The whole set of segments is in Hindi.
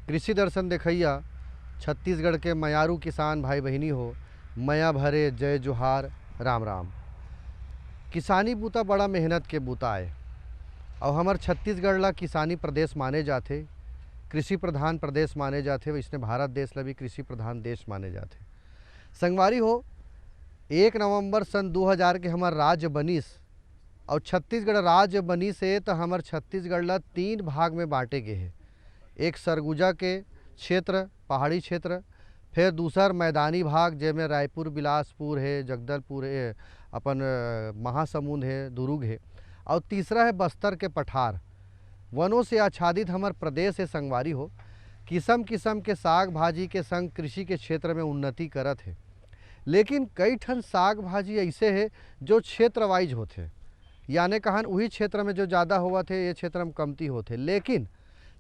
कृषि दर्शन देखैया छत्तीसगढ़ के मयारू किसान भाई बहिनी हो, मया भरे जय जोहार राम राम। किसानी बूता बड़ा मेहनत के बूता है और हमार छत्तीसगढ़ ला किसानी प्रदेश माने जाते, कृषि प्रधान प्रदेश माने जाते, वैसने भारत देश ला भी कृषि प्रधान देश माने जाते। संगवारी हो, 1 नवंबर सन 2000 के हमार राज्य बनिस और छत्तीसगढ़ राज्य बनिस है तो हमार छत्तीसगढ़ ला 3 भाग में बांटे गए हैं। एक सरगुजा के क्षेत्र, पहाड़ी क्षेत्र, फिर दूसर मैदानी भाग जेमें रायपुर, बिलासपुर है, जगदलपुर है, अपन महासमुंद है, दुर्ग है, और तीसरा है बस्तर के पठार। वनों से आच्छादित हमार प्रदेश है संगवारी हो। किस्म किस्म के साग भाजी के संग कृषि के क्षेत्र में उन्नति करत है, लेकिन कई ठन साग भाजी ऐसे है जो क्षेत्र वाइज होते, यानी कहन वही क्षेत्र में जो ज़्यादा हुआ थे ये क्षेत्र में कमती होते। लेकिन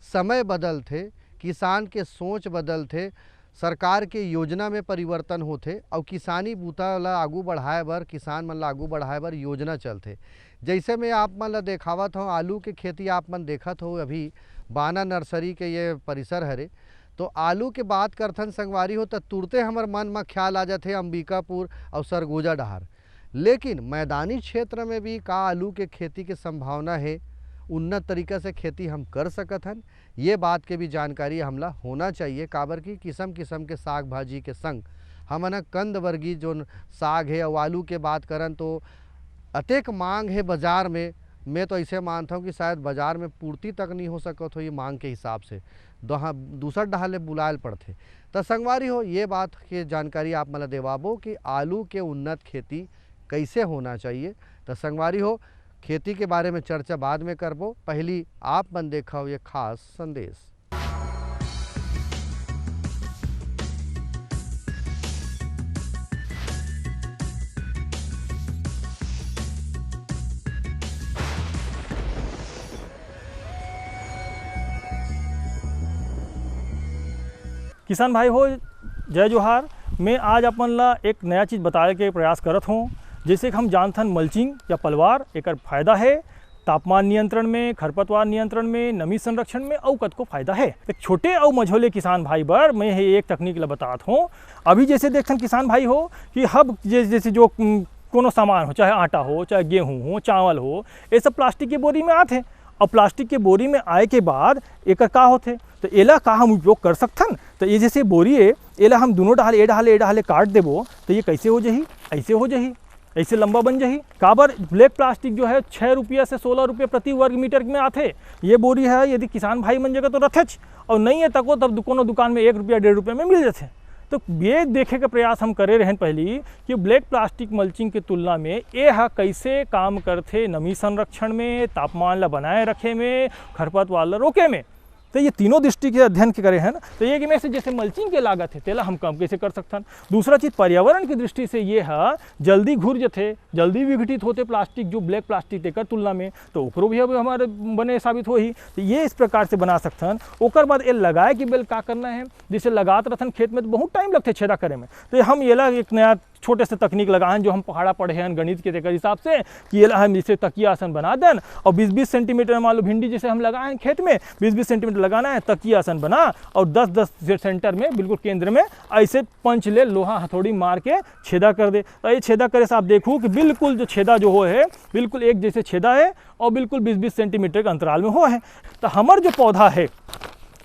समय बदलते, किसान के सोच बदलते, सरकार के योजना में परिवर्तन होते और किसानी बूता ला आगू बढ़ाए बर, किसान मन ला आगू बढ़ाए बर योजना चलते। जैसे मैं आप मन ला देखावत हूँ, आलू के खेती आप मन देखत हो, अभी बाना नर्सरी के ये परिसर हरे। तो आलू के बात करथन संगवारी हो तो तुरते हमार मन में ख्याल आ जाते अंबिकापुर और सरगुजा डहार। लेकिन मैदानी क्षेत्र में भी का आलू के खेती के संभावना है, उन्नत तरीका से खेती हम कर सकत हन, ये बात के भी जानकारी हमला होना चाहिए। काबर की किस्म किस्म के साग भाजी के संग हमन कंद वर्गीय जो साग है और आलू के बात करन तो अतेक मांग है बाज़ार में। मैं तो ऐसे मानता हूँ कि शायद बाज़ार में पूर्ति तक नहीं हो सकत हो ये मांग के हिसाब से, दूसर डहाले बुलायल पड़ते। तो संगवारी हो, ये बात के जानकारी आप मला देवाबो कि आलू के उन्नत खेती कैसे होना चाहिए। तो संगवारी हो, खेती के बारे में चर्चा बाद में करबो, पहली आप मन देखो ये खास संदेश। किसान भाई हो, जय जोहार। मैं आज अपन ला एक नया चीज़ बताए के प्रयास करत हूँ। जैसे कि हम जानथन मल्चिंग या पलवार एकर फायदा है तापमान नियंत्रण में, खरपतवार नियंत्रण में, नमी संरक्षण में और कतको फायदा है। एक छोटे और मझोले किसान भाई बर मैं एक तकनीक ला बतात हूँ। अभी जैसे देखथन किसान भाई हो कि हब जैसे जो कोनो सामान हो, चाहे आटा हो, चाहे गेहूँ हो, चावल हो, ये सब प्लास्टिक के बोरी में आते। और प्लास्टिक के बोरी में आए के बाद एकर का होते, तो एला का हम उपयोग कर सकथन। तो ये जैसे बोरी है, एला हम दोनों डाले ए डाले काट देबो तो ये कैसे हो जाही, ऐसे हो जाही, ऐसे लंबा बन जाही। काबर ब्लैक प्लास्टिक जो है 6 रुपया से 16 रुपये प्रति वर्ग मीटर में आते। ये बोरी है यदि किसान भाई मन जगह तो रथेच, और नहीं है तको तब कोनो दुकान में 1 रुपया 1.5 रुपये में मिल जाते। तो ये देखे का प्रयास हम करे रहें पहली कि ब्लैक प्लास्टिक मल्चिंग के तुलना में ये कैसे काम करते नमी संरक्षण में, तापमान ला बनाए रखे में, खरपतवार ला रोके में। तो ये तीनों दृष्टि के अध्ययन के करे हैं ना। तो ये कि में से जैसे मल्चिंग के लागत है तेला हम कम कैसे कर सकते हैं। दूसरा चीज़ पर्यावरण की दृष्टि से ये है जल्दी घुर जाते, जल्दी विघटित होते प्लास्टिक जो ब्लैक प्लास्टिक देकर तुलना में, तो ओकरो भी अब हमारे बने साबित हो ही। तो ये इस प्रकार से बना सकते हैं। ओकर बाद ये लगाए कि बेल का करना है, जैसे लगात रहन खेत में तो बहुत टाइम लगते छेदा करे में। तो हम ये एक नया छोटे से तकनीक लगाएं जो हम पहाड़ा पढ़े हैं गणित के तेकर हिसाब से कि ये हम जैसे तकिया आसन बना दें और 20-20 सेंटीमीटर मान लो भिंडी जैसे हम लगाएं खेत में 20-20 सेंटीमीटर लगाना है, तकिया आसन बना और 10-10 सेंटर में बिल्कुल केंद्र में ऐसे पंच ले लोहा हथौड़ी मार के छेदा कर दे। तो ये छेदा करे से आप देखो कि बिल्कुल जो छेदा जो हो है बिल्कुल एक जैसे छेदा है और बिल्कुल 20-20 सेंटीमीटर के अंतराल में हो है। तो हमार जो पौधा है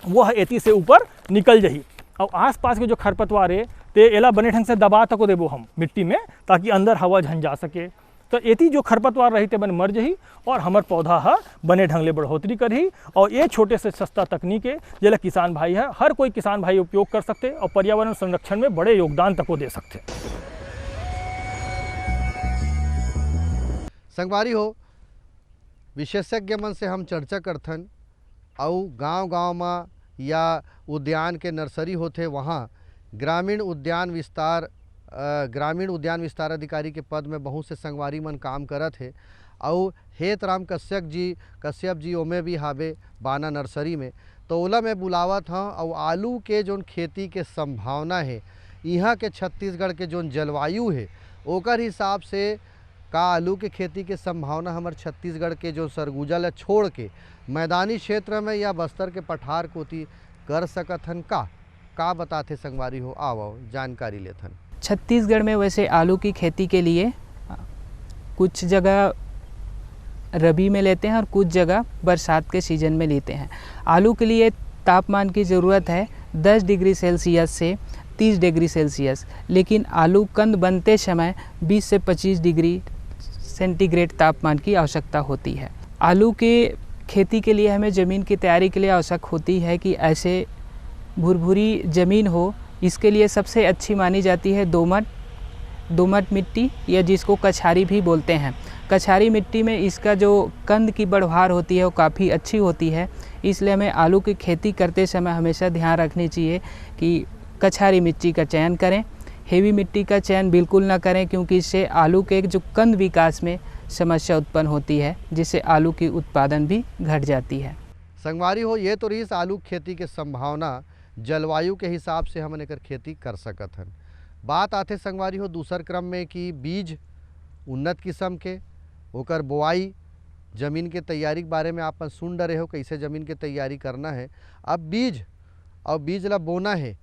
वह एती से ऊपर निकल जाही और आसपास के जो खरपतवार है तो एला बने ढंग से दबा तको देबो हम मिट्टी में ताकि अंदर हवा झन जा सके। तो एती जो खरपतवार रही बन मर जही और हमार पौधा है बने ढंग ले बढ़ोतरी करही। और ये छोटे से सस्ता तकनीक है जिला किसान भाई है, हर कोई किसान भाई उपयोग कर सकते और पर्यावरण संरक्षण में बड़े योगदान तक दे सकते। संगवारी हो, विशेषज्ञ मन से हम चर्चा करथन और गांव-गांव में या उद्यान के नर्सरी होते वहाँ ग्रामीण उद्यान विस्तार अधिकारी के पद में बहुत से संगवारी मन काम करत है। और हेतराम कश्यप जी ओमे भी हावे बाना नर्सरी में, तो ओला मैं बुलावत हूँ। और आलू के जोन खेती के संभावना है यहाँ के छत्तीसगढ़ के जोन जलवायु है ओकर हिसाब से का आलू के खेती के संभावना हमर छत्तीसगढ़ के जो सरगुजा ला छोड़ के मैदानी क्षेत्र में या बस्तर के पठार कोती कर सकत हन का बताते संगवारी हो? आओ जानकारी लेथन। छत्तीसगढ़ में वैसे आलू की खेती के लिए कुछ जगह रबी में लेते हैं और कुछ जगह बरसात के सीज़न में लेते हैं। आलू के लिए तापमान की ज़रूरत है 10 डिग्री सेल्सियस से 30 डिग्री सेल्सियस, लेकिन आलू कंद बनते समय 20 से 25 डिग्री सेंटीग्रेड तापमान की आवश्यकता होती है। आलू के खेती के लिए हमें ज़मीन की तैयारी के लिए आवश्यक होती है कि ऐसे भुरभुरी ज़मीन हो। इसके लिए सबसे अच्छी मानी जाती है दोमट मिट्टी, या जिसको कछारी भी बोलते हैं। कछारी मिट्टी में इसका जो कंद की बढ़वार होती है वो काफ़ी अच्छी होती है, इसलिए हमें आलू की खेती करते समय हमेशा ध्यान रखनी चाहिए कि कछारी मिट्टी का चयन करें। हेवी मिट्टी का चयन बिल्कुल ना करें, क्योंकि इससे आलू के जो कंद विकास में समस्या उत्पन्न होती है, जिससे आलू की उत्पादन भी घट जाती है। संगवारी हो, ये तो रही आलू खेती के संभावना जलवायु के हिसाब से हमन एकर खेती कर सकत हन। बात आते संगवारी हो दूसर क्रम में कि बीज उन्नत किस्म के, ओकर बोआई, ज़मीन के तैयारी के बारे में आप सुन डरे हो कैसे ज़मीन के तैयारी करना है। अब बीज ला बोना है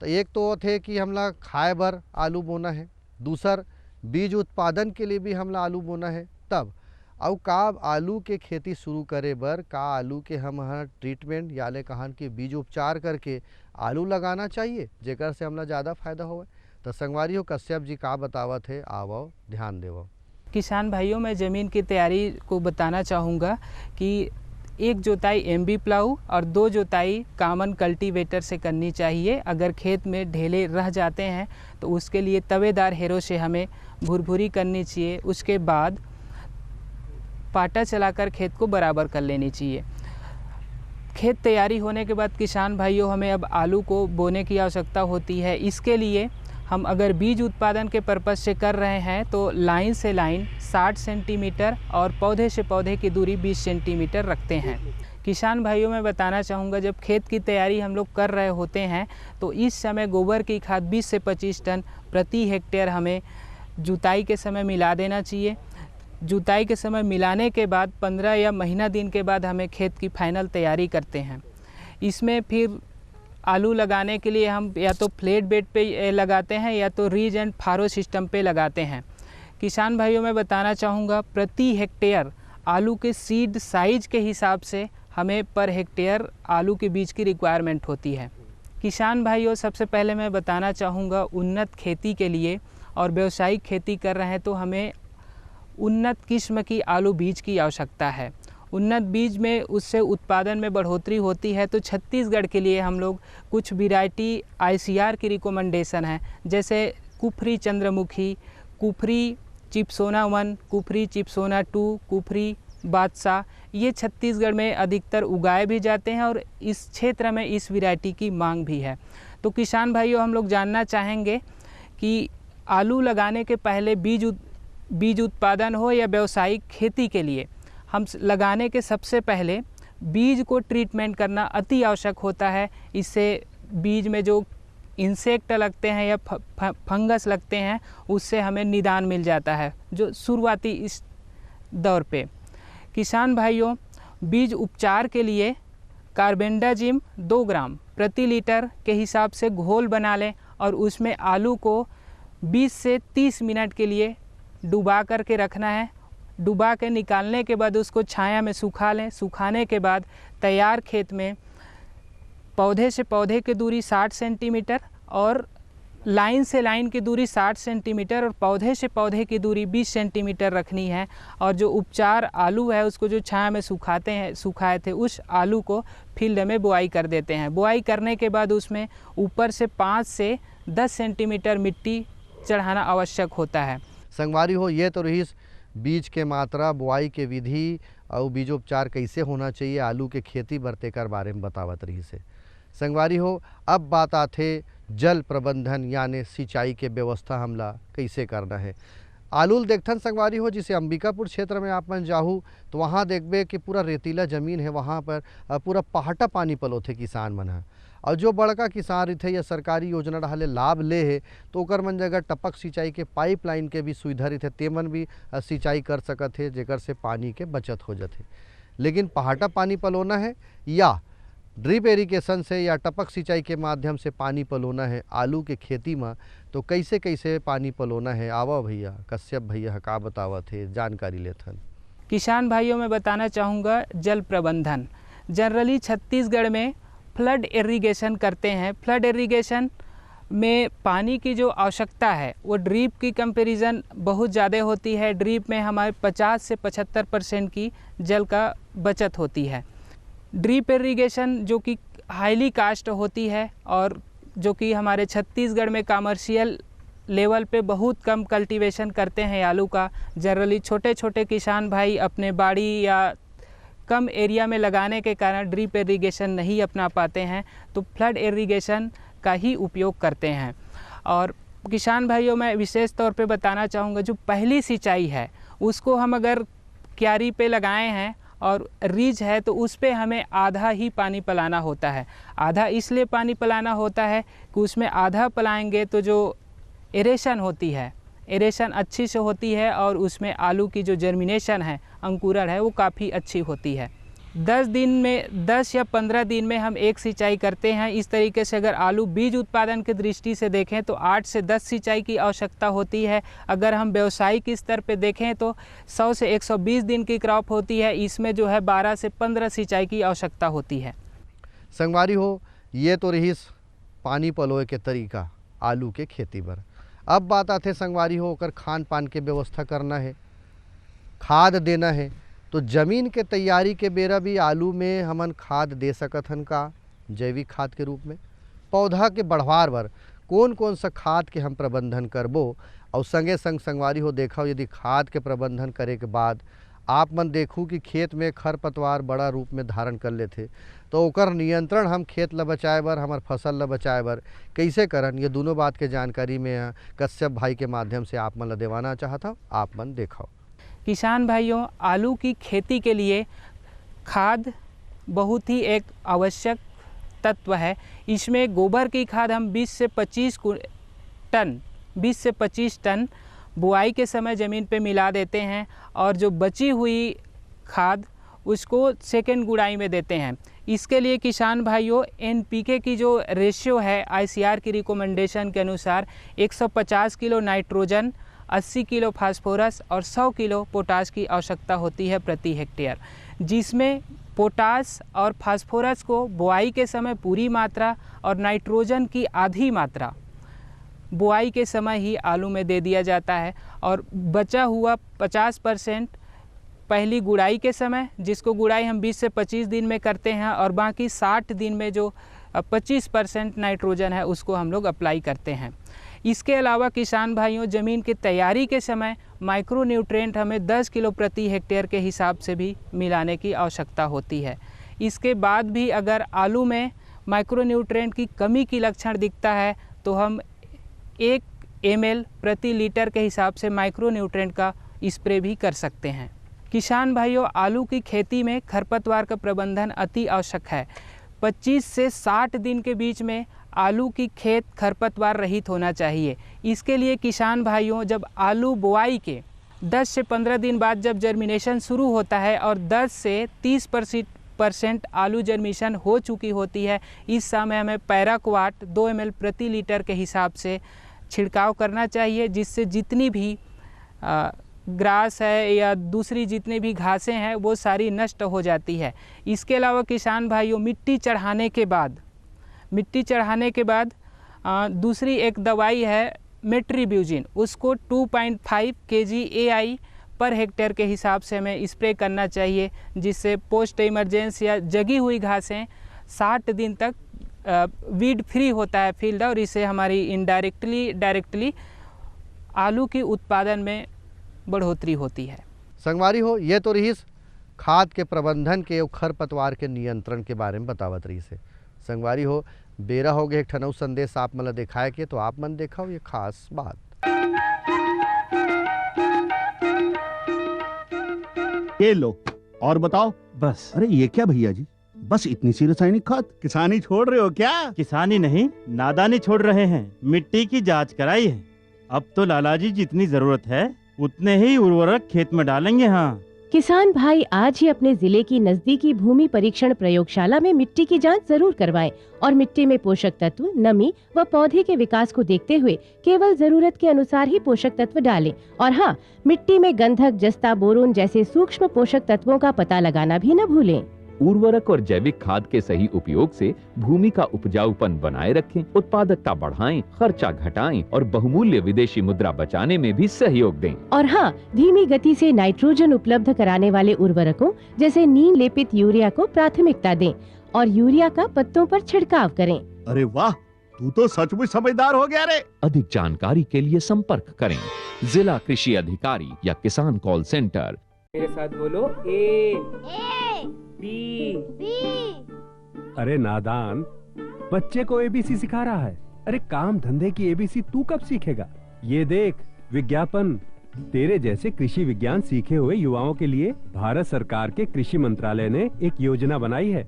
तो एक तो थे कि हमला खाए बर आलू बोना है, दूसर बीज उत्पादन के लिए भी हमला आलू बोना है। तब और का आलू के खेती शुरू करे बर का आलू के हम ट्रीटमेंट या ले कहन कि बीज उपचार करके आलू लगाना चाहिए जेकर से हमला ज़्यादा फायदा होवे। तो संगवारी हो कश्यप जी का बतावत है, आवो ध्यान देवो। किसान भाइयों, मैं ज़मीन की तैयारी को बताना चाहूँगा कि एक जोताई एमबी प्लाऊ और 2 जोताई कॉमन कल्टीवेटर से करनी चाहिए। अगर खेत में ढेले रह जाते हैं तो उसके लिए तवेदार हेरो से हमें भुरभुरी करनी चाहिए। उसके बाद पाटा चलाकर खेत को बराबर कर लेनी चाहिए। खेत तैयारी होने के बाद किसान भाइयों, हमें अब आलू को बोने की आवश्यकता होती है। इसके लिए हम अगर बीज उत्पादन के पर्पज़ से कर रहे हैं तो लाइन से लाइन 60 सेंटीमीटर और पौधे से पौधे की दूरी 20 सेंटीमीटर रखते हैं। किसान भाइयों, मैं बताना चाहूँगा, जब खेत की तैयारी हम लोग कर रहे होते हैं तो इस समय गोबर की खाद 20 से 25 टन प्रति हेक्टेयर हमें जुताई के समय मिला देना चाहिए। जुताई के समय मिलाने के बाद 15 या महीना दिन के बाद हमें खेत की फाइनल तैयारी करते हैं। इसमें फिर आलू लगाने के लिए हम या तो फ्लैट बेड पे लगाते हैं या तो रीज एंड फारो सिस्टम पे लगाते हैं। किसान भाइयों, मैं बताना चाहूँगा, प्रति हेक्टेयर आलू के सीड साइज के हिसाब से हमें पर हेक्टेयर आलू के बीज की रिक्वायरमेंट होती है। किसान भाइयों, सबसे पहले मैं बताना चाहूँगा, उन्नत खेती के लिए और व्यावसायिक खेती कर रहे हैं तो हमें उन्नत किस्म की आलू बीज की आवश्यकता है। उन्नत बीज में उससे उत्पादन में बढ़ोतरी होती है। तो छत्तीसगढ़ के लिए हम लोग कुछ वैरायटी ICR की रिकमेंडेशन है, जैसे कुफरी चंद्रमुखी, कुफरी चिपसोना 1, कुफरी चिपसोना 2, कुफरी बादशाह। ये छत्तीसगढ़ में अधिकतर उगाए भी जाते हैं और इस क्षेत्र में इस वैरायटी की मांग भी है। तो किसान भाइयों, हम लोग जानना चाहेंगे कि आलू लगाने के पहले बीज उत्पादन हो या व्यावसायिक खेती के लिए हम लगाने के सबसे पहले बीज को ट्रीटमेंट करना अति आवश्यक होता है। इससे बीज में जो इंसेक्ट लगते हैं या फंगस लगते हैं उससे हमें निदान मिल जाता है, जो शुरुआती इस दौर पे। किसान भाइयों, बीज उपचार के लिए कार्बेंडाजिम 2 ग्राम प्रति लीटर के हिसाब से घोल बना लें और उसमें आलू को 20 से 30 मिनट के लिए डुबा करके रखना है। डुबा के निकालने के बाद उसको छाया में सुखा लें। सुखाने के बाद तैयार खेत में पौधे से पौधे की दूरी 60 सेंटीमीटर और लाइन से लाइन की दूरी 60 सेंटीमीटर और पौधे से पौधे की दूरी 20 सेंटीमीटर रखनी है। और जो उपचार आलू है उसको जो छाया में सुखाए थे उस आलू को फील्ड में बुआई कर देते हैं। बुआई करने के बाद उसमें ऊपर से 5 से 10 सेंटीमीटर मिट्टी चढ़ाना आवश्यक होता है। संगवारी हो, ये तो रही बीज के मात्रा, बुआई के विधि और बीजोपचार कैसे होना चाहिए आलू के खेती बरते कर बारे में बतावत रही से। संगवारी हो, अब बात आते जल प्रबंधन यानी सिंचाई के व्यवस्था हमला कैसे करना है। आलूल देखथन संगवारी हो, जिसे अंबिकापुर क्षेत्र में आप मन जाहू तो वहाँ देखबे कि पूरा रेतीला ज़मीन है, वहाँ पर पूरा पहाटा पानी पलोथे किसान मन ह। और जो बड़का किसान रहिथे या सरकारी योजना डाले लाभ ले है तो ओकर मन जगह टपक सिंचाई के पाइपलाइन के भी सुविधा रहिथे, ते मन भी सिंचाई कर सकत है, जेकर से पानी के बचत हो जाथे। लेकिन पहाटा पानी पलोना है या ड्रिप इरिगेशन से या टपक सिंचाई के माध्यम से पानी पलोना है आलू के खेती में, तो कैसे कैसे पानी पलोना है, आवा भैया कश्यप भैया का बतावत है, जानकारी लेथन। किसान भाइयों मैं बताना चाहूँगा जल प्रबंधन। जनरली छत्तीसगढ़ में फ्लड इरिगेशन करते हैं। फ्लड इरिगेशन में पानी की जो आवश्यकता है वो ड्रिप की कंपैरिजन बहुत ज़्यादा होती है। ड्रिप में हमारे 50 से 75% की जल का बचत होती है। ड्रिप इरिगेशन जो कि हाईली कास्ट होती है और जो कि हमारे छत्तीसगढ़ में कमर्शियल लेवल पे बहुत कम कल्टीवेशन करते हैं आलू का। जनरली छोटे छोटे किसान भाई अपने बाड़ी या कम एरिया में लगाने के कारण ड्रिप इरिगेशन नहीं अपना पाते हैं, तो फ्लड इरिगेशन का ही उपयोग करते हैं। और किसान भाइयों मैं विशेष तौर पे बताना चाहूँगा जो पहली सिंचाई है उसको हम अगर क्यारी पे लगाए हैं और रीज है तो उस पे हमें आधा ही पानी पिलाना होता है। आधा इसलिए पानी पिलाना होता है कि उसमें आधा पिलाएंगे तो जो एरेशन होती है, एरेशन अच्छी से होती है और उसमें आलू की जो जर्मिनेशन है, अंकुरण है, वो काफ़ी अच्छी होती है। 10 या 15 दिन में हम एक सिंचाई करते हैं। इस तरीके से अगर आलू बीज उत्पादन की दृष्टि से देखें तो 8 से 10 सिंचाई की आवश्यकता होती है। अगर हम व्यावसायिक स्तर पे देखें तो 100 से 120 दिन की क्रॉप होती है। इसमें जो है 12 से 15 सिंचाई की आवश्यकता होती है। संगवारी हो, ये तो रहीस पानी पलोए के तरीका आलू के खेती पर। अब बात आते संगवारी हो ओकर खान पान के व्यवस्था करना है, खाद देना है, तो ज़मीन के तैयारी के बेरा भी आलू में हमन खाद दे सकत हन का, जैविक खाद के रूप में। पौधा के बढ़वार बर कौन कौन सा खाद के हम प्रबंधन करबो, और संगे संग संगवारी हो देखा यदि खाद के प्रबंधन करे के बाद आप मन देखू कि खेत में खरपतवार बड़ा रूप में धारण कर लेथे, तो ओकर नियंत्रण हम खेत ल बचाए बर, हमार फसल ल बचाए बर कैसे करन, ये दोनों बात के जानकारी में कश्यप भाई के माध्यम से आप मन ल देवाना चाहता हूँ। आप मन देखो। किसान भाइयों, आलू की खेती के लिए खाद बहुत ही एक आवश्यक तत्व है। इसमें गोबर की खाद हम 20 से 25 टन बुआई के समय ज़मीन पे मिला देते हैं और जो बची हुई खाद उसको सेकेंड गुड़ाई में देते हैं। इसके लिए किसान भाइयों NPK की जो रेशियो है ICR की रिकमेंडेशन के अनुसार 150 किलो नाइट्रोजन, 80 किलो फास्फोरस और 100 किलो पोटास की आवश्यकता होती है प्रति हेक्टेयर, जिसमें पोटास और फास्फोरस को बुआई के समय पूरी मात्रा और नाइट्रोजन की आधी मात्रा बुआई के समय ही आलू में दे दिया जाता है और बचा हुआ 50% पहली गुड़ाई के समय, जिसको गुड़ाई हम 20 से 25 दिन में करते हैं, और बाकी 60 दिन में जो 25% नाइट्रोजन है उसको हम लोग अप्लाई करते हैं। इसके अलावा किसान भाइयों ज़मीन की तैयारी के समय माइक्रो न्यूट्रिएंट हमें 10 किलो प्रति हेक्टेयर के हिसाब से भी मिलाने की आवश्यकता होती है। इसके बाद भी अगर आलू में माइक्रो न्यूट्रिएंट की कमी की लक्षण दिखता है तो हम 1 ml प्रति लीटर के हिसाब से माइक्रो न्यूट्रिएंट का स्प्रे भी कर सकते हैं। किसान भाइयों, आलू की खेती में खरपतवार का प्रबंधन अति आवश्यक है। 25 से 60 दिन के बीच में आलू की खेत खरपतवार रहित होना चाहिए। इसके लिए किसान भाइयों, जब आलू बुआई के 10 से 15 दिन बाद जब जर्मिनेशन शुरू होता है और 10 से 30% आलू जर्मिनेशन हो चुकी होती है, इस समय हमें पैराक्वाट 2 ml प्रति लीटर के हिसाब से छिड़काव करना चाहिए, जिससे जितनी भी ग्रास है या दूसरी जितनी भी घासें हैं वो सारी नष्ट हो जाती है। इसके अलावा किसान भाइयों, मिट्टी चढ़ाने के बाद दूसरी एक दवाई है मेट्रीब्यूजिन, उसको 2.5 kg AI पर हेक्टेयर के हिसाब से हमें स्प्रे करना चाहिए, जिससे पोस्ट इमरजेंसी या जगी हुई घासें 60 दिन तक वीड फ्री होता है फील्ड, और इससे हमारी डायरेक्टली आलू की उत्पादन में बढ़ोतरी होती है। संगवारी हो, ये तो रही खाद के प्रबंधन के और खरपतवार के नियंत्रण के बारे में बतावत रही से। संगवारी हो, बेरा हो गए एक ठनऊ संदेश आप मन दिखाए के, तो आप मन देखा ये खास बात। ये लो और बताओ। बस। अरे ये क्या भैया जी, बस इतनी सी रासायनिक खाद? किसानी छोड़ रहे हो क्या? किसानी नहीं, नादानी छोड़ रहे हैं। मिट्टी की जांच कराई है। अब तो लालाजी जितनी जरूरत है उतने ही उर्वरक खेत में डालेंगे। हाँ, किसान भाई आज ही अपने जिले की नजदीकी भूमि परीक्षण प्रयोगशाला में मिट्टी की जांच जरूर करवाएं और मिट्टी में पोषक तत्व, नमी व पौधे के विकास को देखते हुए केवल जरूरत के अनुसार ही पोषक तत्व डालें। और हाँ, मिट्टी में गंधक, जस्ता, बोरोन जैसे सूक्ष्म पोषक तत्वों का पता लगाना भी न भूलें। उर्वरक और जैविक खाद के सही उपयोग से भूमि का उपजाऊपन बनाए रखें, उत्पादकता बढ़ाएं, खर्चा घटाएं और बहुमूल्य विदेशी मुद्रा बचाने में भी सहयोग दें। और हाँ, धीमी गति से नाइट्रोजन उपलब्ध कराने वाले उर्वरकों जैसे नीम लेपित यूरिया को प्राथमिकता दें और यूरिया का पत्तों पर छिड़काव करें। अरे वाह, तू तो सचमुच समझदार हो गया रे। अधिक जानकारी के लिए संपर्क करें जिला कृषि अधिकारी या किसान कॉल सेंटर। मेरे साथ बोलो, ए बी। अरे नादान, बच्चे को एबीसी सिखा रहा है। अरे काम धंधे की एबीसी तू कब सीखेगा? ये देख विज्ञापन। तेरे जैसे कृषि विज्ञान सीखे हुए युवाओं के लिए भारत सरकार के कृषि मंत्रालय ने एक योजना बनाई है,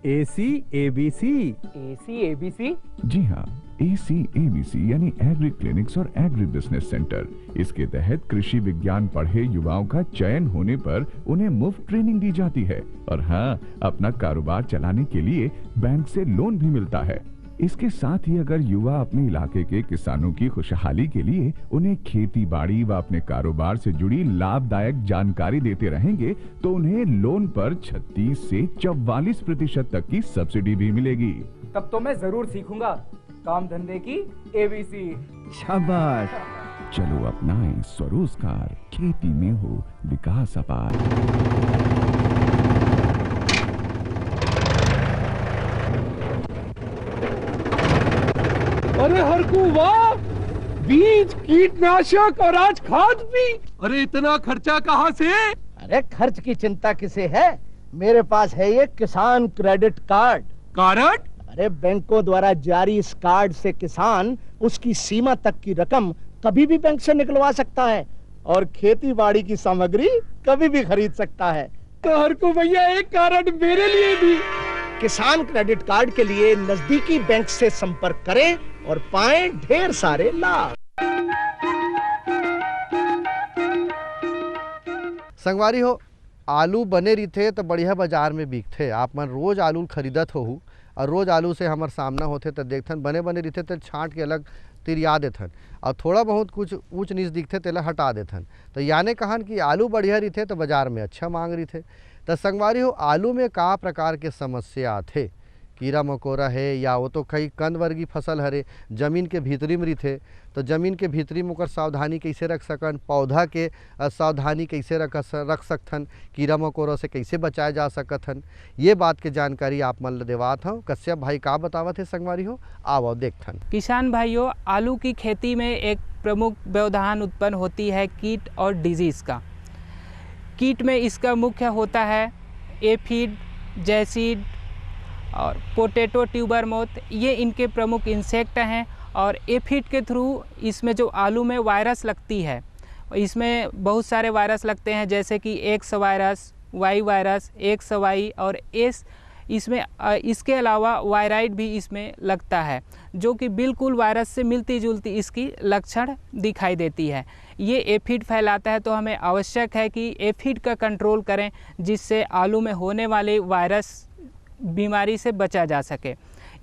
ACABC। ACABC? जी हाँ, ACABC यानी एग्री क्लिनिक्स और एग्री बिजनेस सेंटर। इसके तहत कृषि विज्ञान पढ़े युवाओं का चयन होने पर उन्हें मुफ्त ट्रेनिंग दी जाती है और हाँ, अपना कारोबार चलाने के लिए बैंक से लोन भी मिलता है। इसके साथ ही अगर युवा अपने इलाके के किसानों की खुशहाली के लिए उन्हें खेती बाड़ी व अपने कारोबार से जुड़ी लाभदायक जानकारी देते रहेंगे तो उन्हें लोन पर 36 से 44% तक की सब्सिडी भी मिलेगी। तब तो मैं जरूर सीखूंगा काम धंधे की ABC। शाबाश, चलो अपनाएं स्वरोजगार, खेती में हो विकास अपार। अरे हरकू वाह, बीज, कीटनाशक और आज खाद भी। अरे इतना खर्चा कहाँ से? अरे खर्च की चिंता किसे है, मेरे पास है ये किसान क्रेडिट कार्ड। कार्ड? अरे बैंकों द्वारा जारी इस कार्ड से किसान उसकी सीमा तक की रकम कभी भी बैंक से निकलवा सकता है और खेती बाड़ी की सामग्री कभी भी खरीद सकता है। तो हरकू भैया एक कार्ड मेरे लिए भी। किसान क्रेडिट कार्ड के लिए नजदीकी बैंक से संपर्क करें और पाएं ढेर सारे लाभ। संगवारी हो, आलू बने रहिथे तो बढ़िया बाजार में बिकथे। आप मन रोज आलू खरीदत हो और रोज आलू से हमार सामना होते तो देखथन बने रहिथे तो छाँट के अलग तिरिया देथन और थोड़ा बहुत कुछ ऊंच नीच दिखथे तेला हटा देथन। तो याने कहन कि आलू बढ़िया रहिथे तो बाजार में अच्छा मांग रहिथे। तो संगवारी हो, आलू में का प्रकार के समस्या आथे, कीड़ा मकोरा है या वो तो कई कंद वर्गी फसल हरे जमीन के भीतरी में रहिथे। तो जमीन के भीतरी में ओकर सावधानी कैसे रख सकन, पौधा के सावधानी कैसे रख सकथन, कीड़ा मकोरा से कैसे बचाए जा सकथन, ये बात के जानकारी आप मन ल देवात हूँ। कश्यप भाई का बतावत है संगवारी हो, आओ देखथन। किसान भाइयों, आलू की खेती में एक प्रमुख व्यवधान उत्पन्न होती है कीट और डिजीज़ का। कीट में इसका मुख्य होता है एफिड, जैसिड और पोटैटो ट्यूबर मोथ, ये इनके प्रमुख इंसेक्ट हैं। और एफिड के थ्रू इसमें जो आलू में वायरस लगती है, इसमें बहुत सारे वायरस लगते हैं जैसे कि X virus, Y virus, X Y और एस। इसमें इसके अलावा वायराइड भी इसमें लगता है जो कि बिल्कुल वायरस से मिलती जुलती इसकी लक्षण दिखाई देती है। ये एफिड फैलाता है तो हमें आवश्यक है कि एफिड का कंट्रोल करें जिससे आलू में होने वाले वायरस बीमारी से बचा जा सके।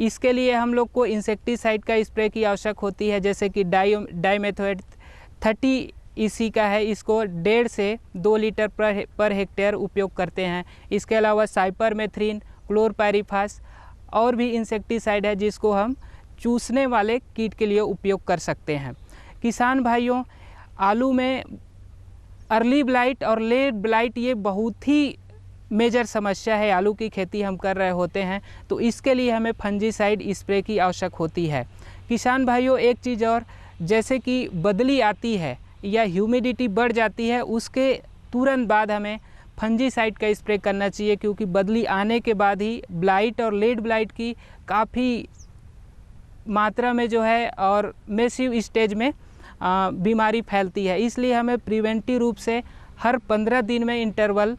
इसके लिए हम लोग को इंसेक्टिसाइड का स्प्रे की आवश्यक होती है जैसे कि डाइमेथोएट 30 EC का है, इसको 1.5 से 2 लीटर पर हेक्टेयर उपयोग करते हैं। इसके अलावा साइपरमेथ्रिन, क्लोरपायरिफास और भी इंसेक्टिसाइड है जिसको हम चूसने वाले कीट के लिए उपयोग कर सकते हैं। किसान भाइयों, आलू में अर्ली ब्लाइट और लेट ब्लाइट ये बहुत ही मेजर समस्या है। आलू की खेती हम कर रहे होते हैं तो इसके लिए हमें फंजीसाइड स्प्रे की आवश्यक होती है। किसान भाइयों, एक चीज़ और, जैसे कि बदली आती है या ह्यूमिडिटी बढ़ जाती है उसके तुरंत बाद हमें फंजीसाइड का स्प्रे करना चाहिए क्योंकि बदली आने के बाद ही ब्लाइट और लेट ब्लाइट की काफ़ी मात्रा में जो है और मैसिव स्टेज में बीमारी फैलती है। इसलिए हमें प्रिवेंटिव रूप से हर 15 दिन में इंटरवल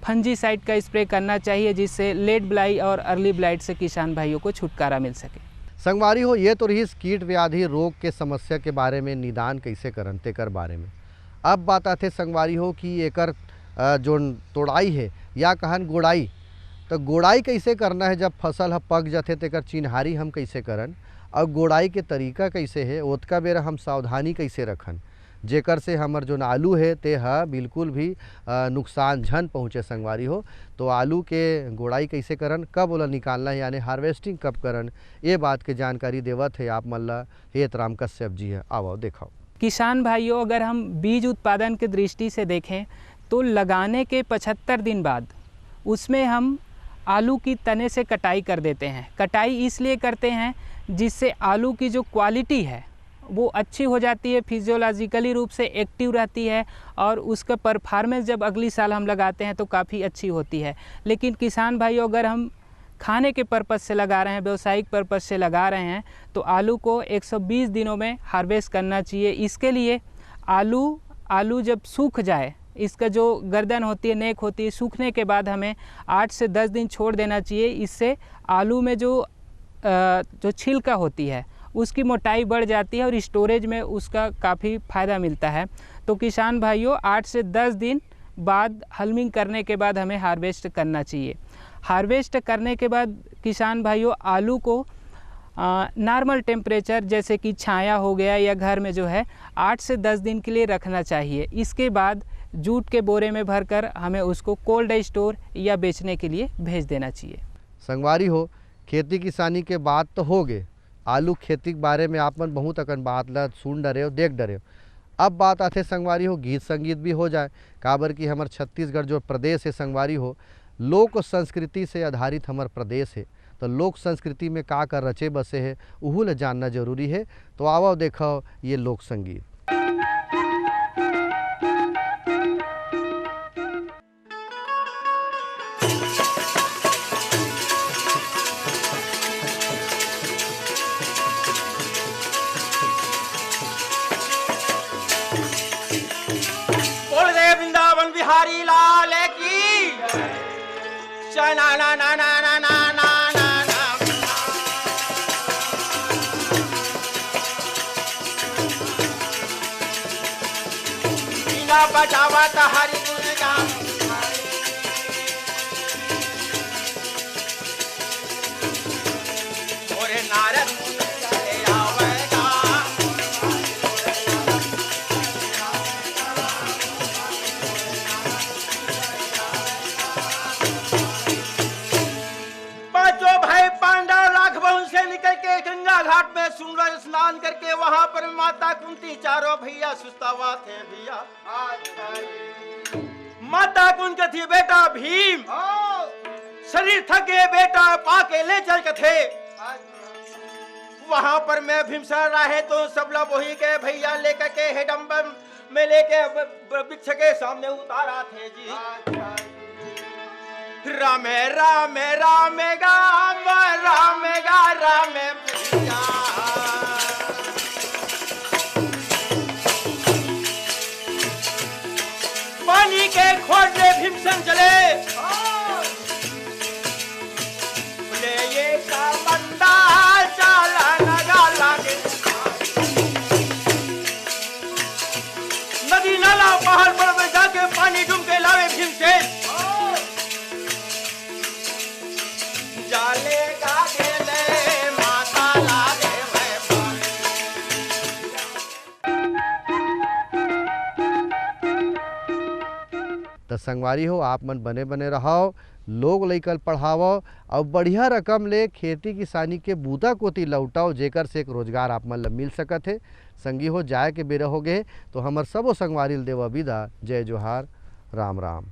फंजीसाइड का स्प्रे करना चाहिए, जिससे लेट ब्लाइट और अर्ली ब्लाइट से किसान भाइयों को छुटकारा मिल सके। संगवारी हो, ये तो रही कीट व्याधि रोग के समस्या के बारे में निदान कैसे करन तेकर बारे में। अब बात आते संगवारी हो कि एकर जो तोड़ाई है या कहन गोड़ाई, तो गोड़ाई कैसे करना है जब फसल ह पक जाते तेकर चिन्हारी हम कैसे करन और गोड़ाई के तरीका कैसे है, ओतका बेरा हम सावधानी कैसे रखन जेकर से हमर जो आलू है ते हा बिल्कुल भी नुकसान झन पहुँचे संगवारी हो। तो आलू के गोड़ाई कैसे करन, कब ओला निकालना है यानी हार्वेस्टिंग कब करन, ये बात के जानकारी देवत है आप मन ला हेत राम कश्यप जी है। आओ देखाओ किसान भाइयों, अगर हम बीज उत्पादन की दृष्टि से देखें तो लगाने के 75 दिन बाद उसमें हम आलू की तने से कटाई कर देते हैं। कटाई इसलिए करते हैं जिससे आलू की जो क्वालिटी है वो अच्छी हो जाती है, फिजियोलॉजिकली रूप से एक्टिव रहती है और उसका परफॉर्मेंस जब अगली साल हम लगाते हैं तो काफ़ी अच्छी होती है। लेकिन किसान भाइयों, अगर हम खाने के पर्पज़ से लगा रहे हैं, व्यवसायिक पर्पज़ से लगा रहे हैं, तो आलू को 120 दिनों में हार्वेस्ट करना चाहिए। इसके लिए आलू जब सूख जाए, इसका जो गर्दन होती है, नेक होती है, सूखने के बाद हमें 8 से 10 दिन छोड़ देना चाहिए। इससे आलू में जो छिलका होती है उसकी मोटाई बढ़ जाती है और स्टोरेज में उसका काफ़ी फ़ायदा मिलता है। तो किसान भाइयों, 8 से 10 दिन बाद हल्मिंग करने के बाद हमें हार्वेस्ट करना चाहिए। हार्वेस्ट करने के बाद किसान भाइयों, आलू को नॉर्मल टेम्परेचर जैसे कि छाया हो गया या घर में जो है 8 से 10 दिन के लिए रखना चाहिए। इसके बाद जूट के बोरे में भरकर हमें उसको कोल्ड स्टोर या बेचने के लिए भेज देना चाहिए। संगवारी हो, खेती किसानी के बात तो हो गए, आलू खेती के बारे में आप मन बहुत अकन बात ला सुन डरे हो, देख डरे हो। अब बात आते संगवारी हो, गीत संगीत भी हो जाए, काबर कि हमार छत्तीसगढ़ जो प्रदेश है संगवारी हो, लोक संस्कृति से आधारित हमार प्रदेश है। तो लोक संस्कृति में का कर रचे बसे है उहू ले जानना जरूरी है। तो आओ देखो ये लोक संगीत। बिहारी लाल की ना ना ना ना ना ना ना ना बिना बजावा तो हरि गुण गान और नारद गंगा घाट में सूरज स्नान करके वहां पर माता कुंती चारों भैया सुस्तावा थे भैया। माता कुंती थी बेटा भीम, शरीर थके बेटा पाके ले चल के थे। वहां पर मैं भीमसर रहे तो सब लोग वही के भैया लेकर के हेडम्बर में लेके वृक्ष के सामने उतारा थे जी। रामे रामे रामे गाम रामे गा रामे भैया। पानी के खोज में भीमसेन चले, बोले ये का बंदा चाला नगा लागे। नदी नाला पहाड़ पर जाके पानी डूब के लावे भीमसेन। तो संगवारी हो, आप मन बने बने रहो, लोग लइकल पढ़ाओ और बढ़िया रकम ले खेती किसानी के बूता कोती लौटाओ, जेकर से एक रोजगार आप मन ला मिल सकत है। संगी हो, जाए के बेरा हो गए तो हमर सबो संगवारी देवा विदा। जय जोहार, राम राम।